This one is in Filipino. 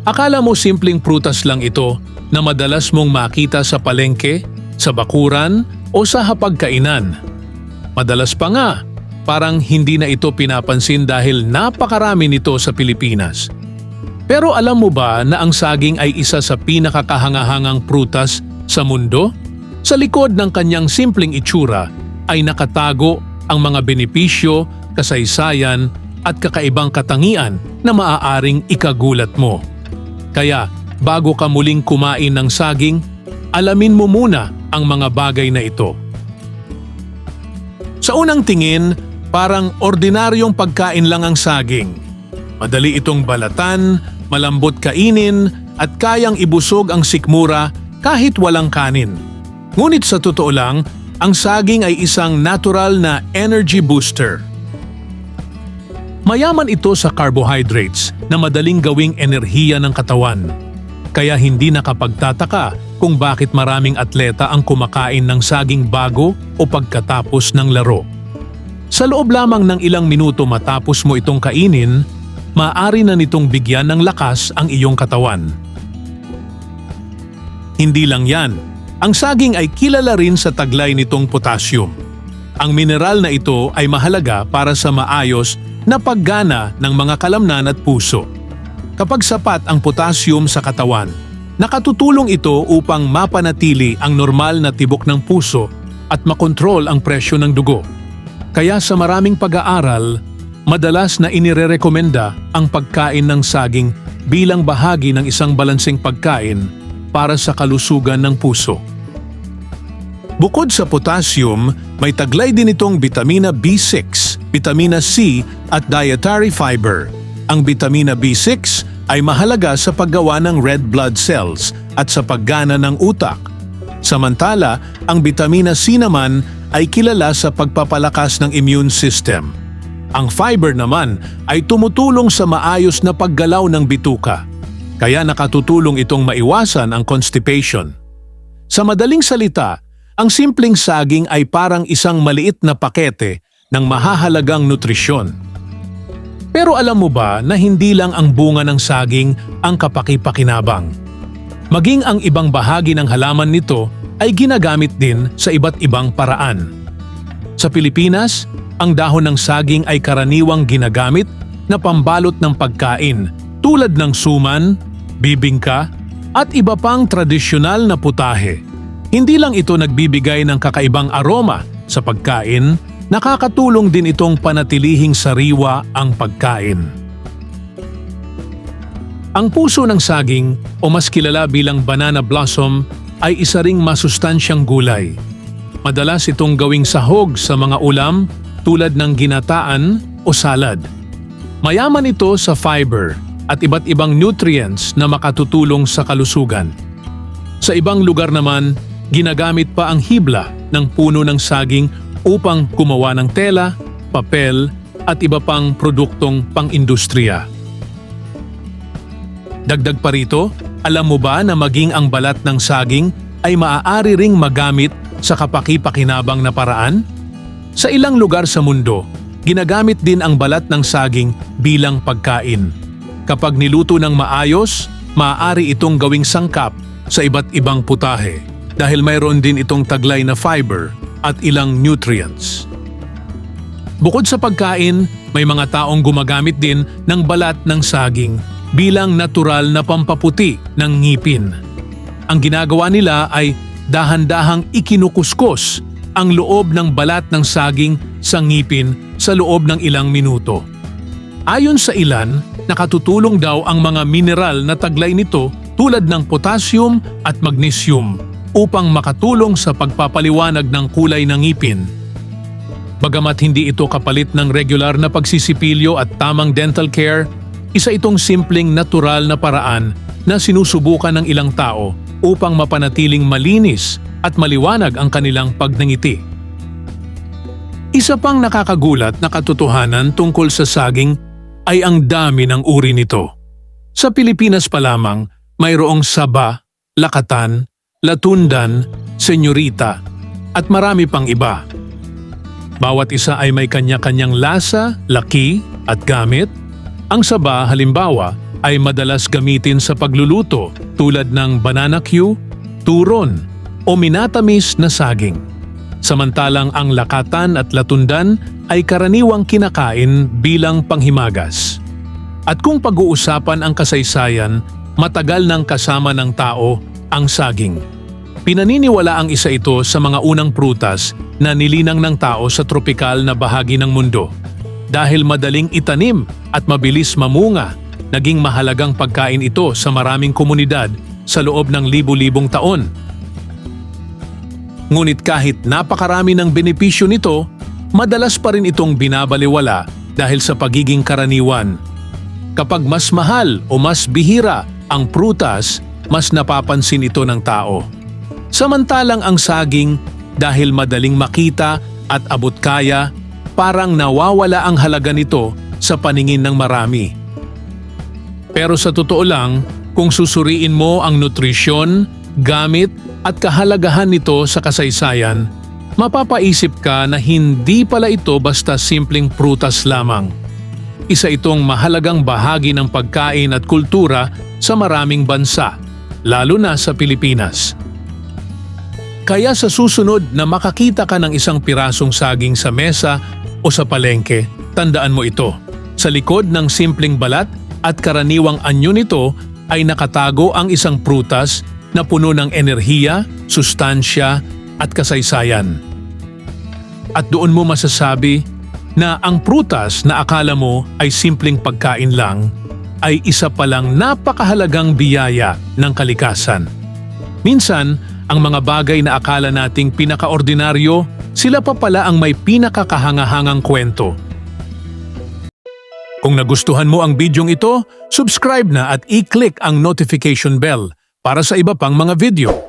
Akala mo simpleng prutas lang ito na madalas mong makita sa palengke, sa bakuran o sa hapagkainan. Madalas pa nga, parang hindi na ito pinapansin dahil napakarami nito sa Pilipinas. Pero alam mo ba na ang saging ay isa sa pinakakahangahangang prutas sa mundo? Sa likod ng kanyang simpleng itsura ay nakatago ang mga benepisyo, kasaysayan at kakaibang katangian na maaaring ikagulat mo. Kaya bago ka muling kumain ng saging, alamin mo muna ang mga bagay na ito. Sa unang tingin, parang ordinaryong pagkain lang ang saging. Madali itong balatan, malambot kainin at kayang ibusog ang sikmura kahit walang kanin. Ngunit sa totoo lang, ang saging ay isang natural na energy booster. Mayaman ito sa carbohydrates na madaling gawing enerhiya ng katawan. Kaya hindi nakapagtataka kung bakit maraming atleta ang kumakain ng saging bago o pagkatapos ng laro. Sa loob lamang ng ilang minuto matapos mo itong kainin, maaari na nitong bigyan ng lakas ang iyong katawan. Hindi lang yan, ang saging ay kilala rin sa taglay nitong potassium. Ang mineral na ito ay mahalaga para sa maayos na paggana ng mga kalamnan at puso. Kapag sapat ang potassium sa katawan, nakatutulong ito upang mapanatili ang normal na tibok ng puso at makontrol ang presyo ng dugo. Kaya sa maraming pag-aaral, madalas na inirerekomenda ang pagkain ng saging bilang bahagi ng isang balanseng pagkain para sa kalusugan ng puso. Bukod sa potassium, may taglay din itong bitamina B6, bitamina C at dietary fiber. Ang bitamina B6 ay mahalaga sa paggawa ng red blood cells at sa paggana ng utak. Samantala, ang bitamina C naman ay kilala sa pagpapalakas ng immune system. Ang fiber naman ay tumutulong sa maayos na paggalaw ng bituka, kaya nakatutulong itong maiwasan ang constipation. Sa madaling salita, ang simpleng saging ay parang isang maliit na pakete ng mahahalagang nutrisyon. Pero alam mo ba na hindi lang ang bunga ng saging ang kapaki-pakinabang? Maging ang ibang bahagi ng halaman nito ay ginagamit din sa iba't ibang paraan. Sa Pilipinas, ang dahon ng saging ay karaniwang ginagamit na pambalot ng pagkain tulad ng suman, bibingka at iba pang tradisyonal na putahe. Hindi lang ito nagbibigay ng kakaibang aroma sa pagkain, nakakatulong din itong panatilihing sariwa ang pagkain. Ang puso ng saging o mas kilala bilang banana blossom ay isa ring masustansyang gulay. Madalas itong gawing sahog sa mga ulam tulad ng ginataan o salad. Mayaman ito sa fiber at iba't ibang nutrients na makatutulong sa kalusugan. Sa ibang lugar naman, ginagamit pa ang hibla ng puno ng saging upang gumawa ng tela, papel at iba pang produktong pang-industriya. Dagdag pa rito, alam mo ba na maging ang balat ng saging ay maaari ring magamit sa kapaki-pakinabang na paraan? Sa ilang lugar sa mundo, ginagamit din ang balat ng saging bilang pagkain. Kapag niluto ng maayos, maaari itong gawing sangkap sa iba't ibang putahe dahil mayroon din itong taglay na fiber at ilang nutrients. Bukod sa pagkain, may mga taong gumagamit din ng balat ng saging bilang natural na pampaputi ng ngipin. Ang ginagawa nila ay dahan-dahang ikinukuskus ang loob ng balat ng saging sa ngipin sa loob ng ilang minuto. Ayon sa ilan, nakatutulong daw ang mga mineral na taglay nito tulad ng potassium at magnesium upang makatulong sa pagpapaliwanag ng kulay ng ngipin. Bagamat hindi ito kapalit ng regular na pagsisipilyo at tamang dental care, isa itong simpleng natural na paraan na sinusubukan ng ilang tao upang mapanatiling malinis at maliwanag ang kanilang pagnangiti. Isa pang nakakagulat na katotohanan tungkol sa saging ay ang dami ng uri nito. Sa Pilipinas pa lamang, mayroong saba, lakatan, latundan, senyorita, at marami pang iba. Bawat isa ay may kanya-kanyang lasa, laki, at gamit. Ang saba, halimbawa, ay madalas gamitin sa pagluluto tulad ng banana Q, turon o minatamis na saging. Samantalang ang lakatan at latundan ay karaniwang kinakain bilang panghimagas. At kung pag-uusapan ang kasaysayan, matagal nang kasama ng tao ang saging. Pinaniniwala ang isa ito sa mga unang prutas na nilinang ng tao sa tropikal na bahagi ng mundo. Dahil madaling itanim at mabilis mamunga, naging mahalagang pagkain ito sa maraming komunidad sa loob ng libu-libong taon. Ngunit kahit napakarami ng benepisyo nito, madalas pa rin itong binabaliwala dahil sa pagiging karaniwan. Kapag mas mahal o mas bihira ang prutas, mas napapansin ito ng tao. Samantalang ang saging, dahil madaling makita at abot kaya, parang nawawala ang halaga nito sa paningin ng marami. Pero sa totoo lang, kung susuriin mo ang nutrisyon, gamit at kahalagahan nito sa kasaysayan, mapapaisip ka na hindi pala ito basta simpleng prutas lamang. Isa itong mahalagang bahagi ng pagkain at kultura sa maraming bansa, lalo na sa Pilipinas. Kaya sa susunod na makakita ka ng isang pirasong saging sa mesa o sa palengke, tandaan mo ito. Sa likod ng simpleng balat at karaniwang anyo nito ay nakatago ang isang prutas na puno ng enerhiya, sustansya at kasaysayan. At doon mo masasabi na ang prutas na akala mo ay simpleng pagkain lang ay isa palang napakahalagang biyaya ng kalikasan. Minsan, ang mga bagay na akala nating pinakaordinaryo, sila pa pala ang may pinakakahangahangang kwento. Kung nagustuhan mo ang bidyong ito, subscribe na at i-click ang notification bell para sa iba pang mga video.